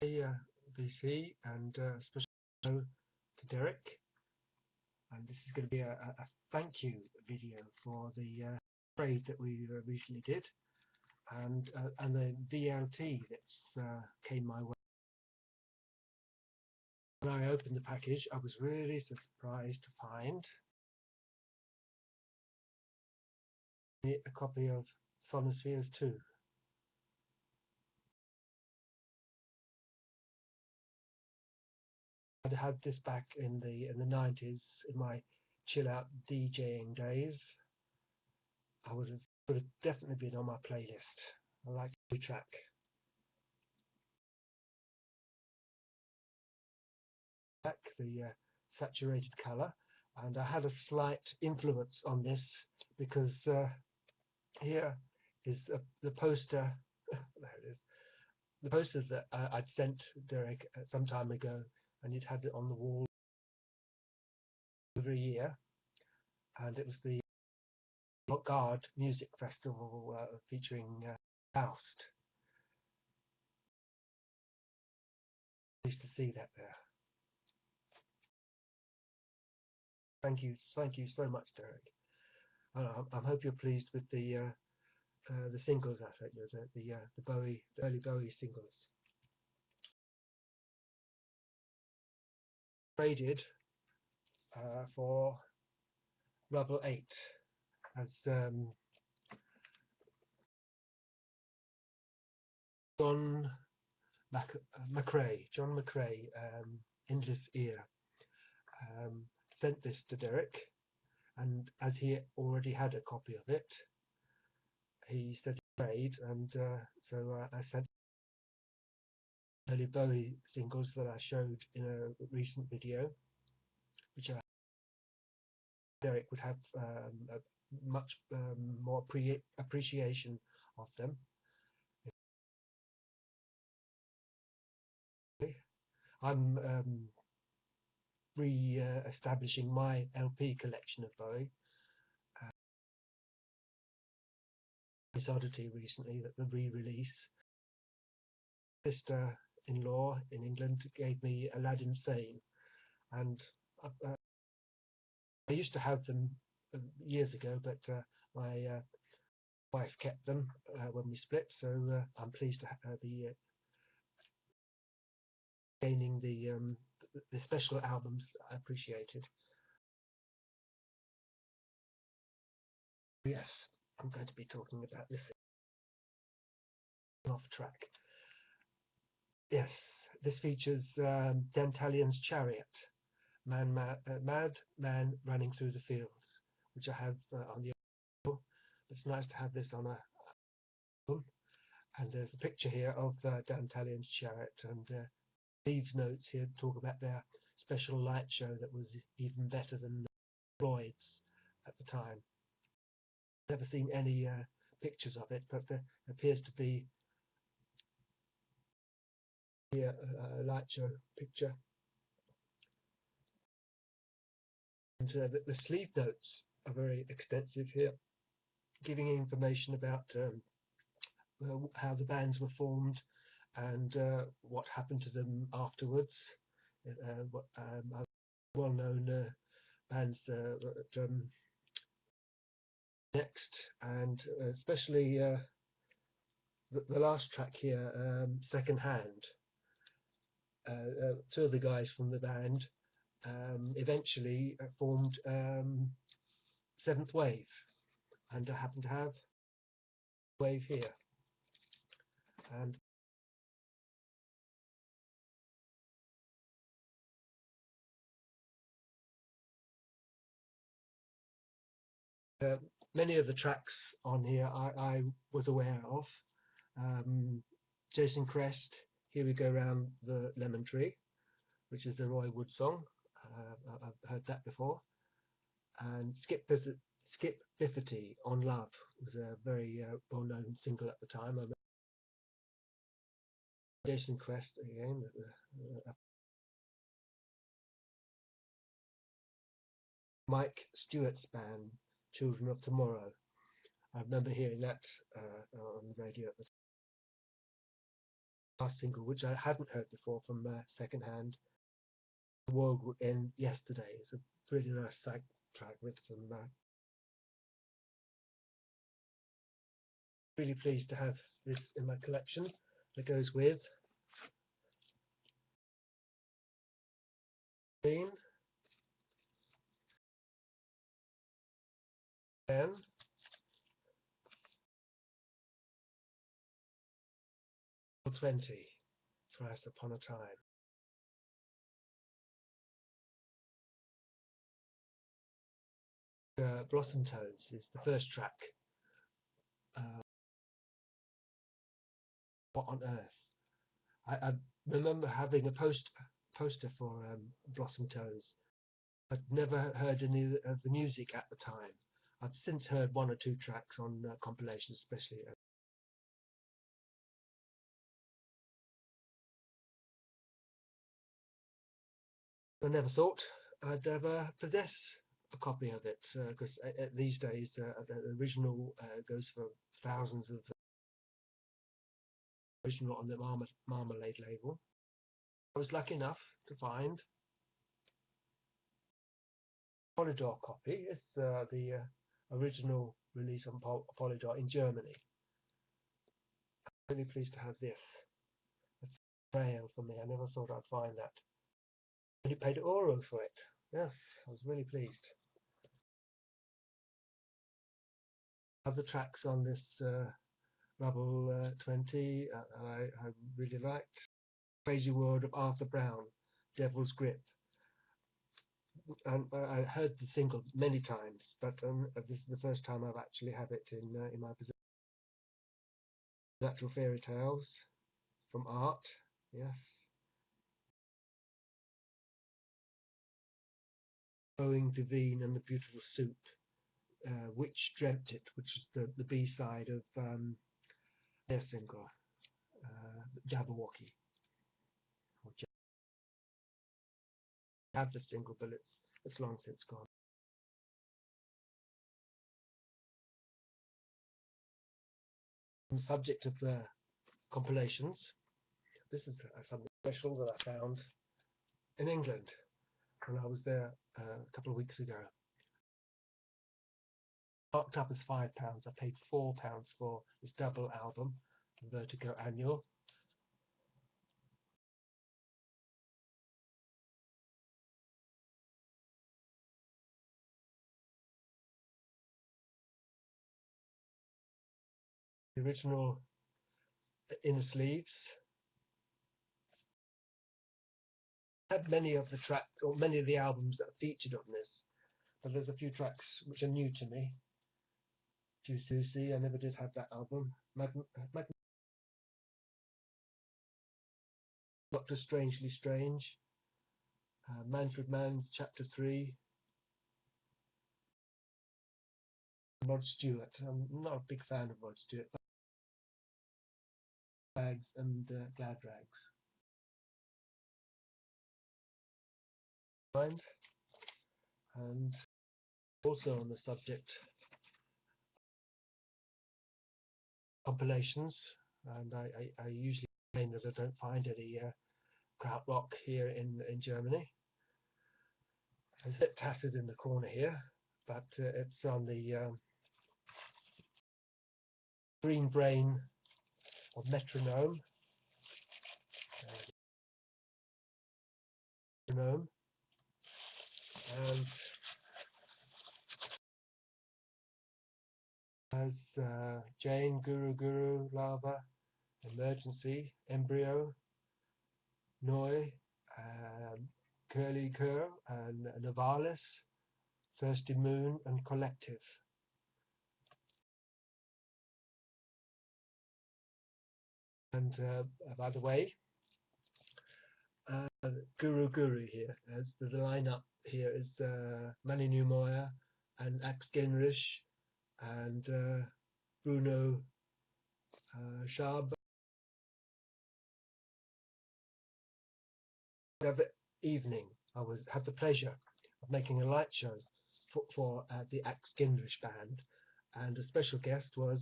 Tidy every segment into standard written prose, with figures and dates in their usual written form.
VC and special hello to Dereck, and this is going to be a thank you video for the trade that we recently did, and the VLT that came my way. When I opened the package, I was really surprised to find a copy of Sonospheres II. I'd had this back in the 90s in my chill out DJing days. I would have definitely been on my playlist. I like the track. Back the saturated color, and I had a slight influence on this because here is the poster. There it is. The poster that I'd sent Dereck some time ago, and he'd had it on the wall over a year, and it was the Guard Music Festival featuring Faust. Pleased to see that there. Thank you so much, Dereck. I hope you're pleased with the singles I sent you, the Bowie, the early Bowie singles. Traded for Rubble 8 as John Macray, Endlessear, sent this to Dereck, and as he already had a copy of it, he said trade, and so I sent early Bowie singles that I showed in a recent video, which Dereck would have a much more appreciation of them. I'm re-establishing my LP collection of Bowie. This oddity recently, that the re-release. Sister-in-law in England gave me Aladdin Sane, and I used to have them years ago, but my wife kept them when we split, so I'm pleased to be gaining the special albums I appreciated. Yes, I'm going to be talking about this off track. Yes, this features Dantalian's Chariot, mad man running through the fields, which I have on the album. It's nice to have this on a album. And there's a picture here of Dantalian's Chariot, and Leaves notes here talk about their special light show that was even better than Floyd's at the time. Never seen any pictures of it, but there appears to be here a light show picture. And the sleeve notes are very extensive here, giving information about how the bands were formed and what happened to them afterwards. Well-known bands next, and especially the last track here, Second Hand. Two of the guys from the band eventually formed Seventh Wave, and I happen to have Wave here. And many of the tracks on here I was aware of. Jason Crest, Here We Go Round the Lemon Tree, which is the Roy Wood song. I've heard that before. And Skip Biffity on Love was a very well-known single at the time. Jason Crest again. Mike Stewart's band, Children of Tomorrow. I remember hearing that on the radio at the last single, which I hadn't heard before from secondhand. The world would end yesterday. It's a really nice track with some. Really pleased to have this in my collection. That goes with Green, then 20, Thrice Upon a Time. Blossom Tones is the first track. What on earth? I remember having a poster for Blossom Tones. I'd never heard any of the music at the time. I've since heard one or two tracks on compilations, especially. I never thought I'd ever possess a copy of it, because these days the original goes for thousands of original on the Marmalade label. I was lucky enough to find Polydor copy. It's the original release on Polydor in Germany. I'm really pleased to have this. It's a grail for me. I never thought I'd find that. And you paid €1 for it. Yes, I was really pleased. Other tracks on this Rubble 20 I really liked. Crazy World of Arthur Brown, Devil's Grip. And I heard the single many times, but this is the first time I've actually had it in my possession. Natural Fairy Tales from Art, yes. Bowie, Devine and the Beautiful Soup, Which Dreamt It, which is the B-side of their single, Jabberwocky. I have the single, but it's long since gone. On the subject of the compilations, this is something special that I found in England when I was there a couple of weeks ago. Marked up as £5. I paid £4 for this double album, Vertigo Annual. The original inner sleeves. I had many of the tracks, or many of the albums that are featured on this, but there's a few tracks which are new to me. Susie, I never did have that album. Doctor Strangely Strange, Manfred Mann's Chapter 3, Rod Stewart. I'm not a big fan of Rod Stewart. Bags and Glad Rags. And also on the subject, compilations, and I usually complain that I don't find any krautrock here in Germany. It's a bit tattered in the corner here, but it's on the Green Brain or Metronome. And as Jane, Guru Guru, Lava, Emergency, Embryo, Noi, Curly Cur, and Navalis, Thirsty Moon, and Collective. And by the way, Guru Guru here, as the lineup here is Manny Newmoyer and Axe Genrich and Bruno Schaub. The evening, I had the pleasure of making a light show for the Axe Genrich band, and a special guest was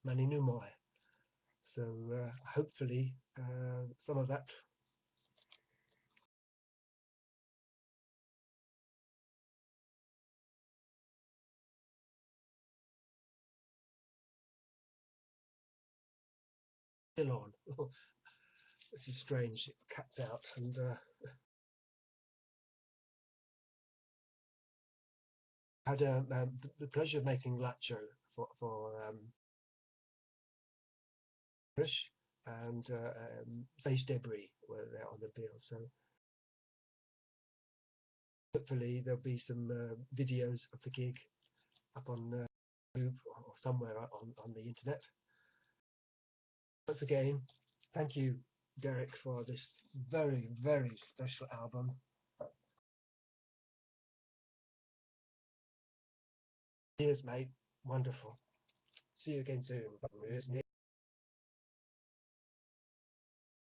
Manny Newmoyer. So hopefully some of that still on. This is strange. It cuts out, and had the pleasure of making lacho for Bush and Space Debris were there on the bill. So hopefully there'll be some videos of the gig up on YouTube or somewhere on the internet. Once again, thank you, Dereck, for this very, very special album. Cheers, mate. Wonderful. See you again soon.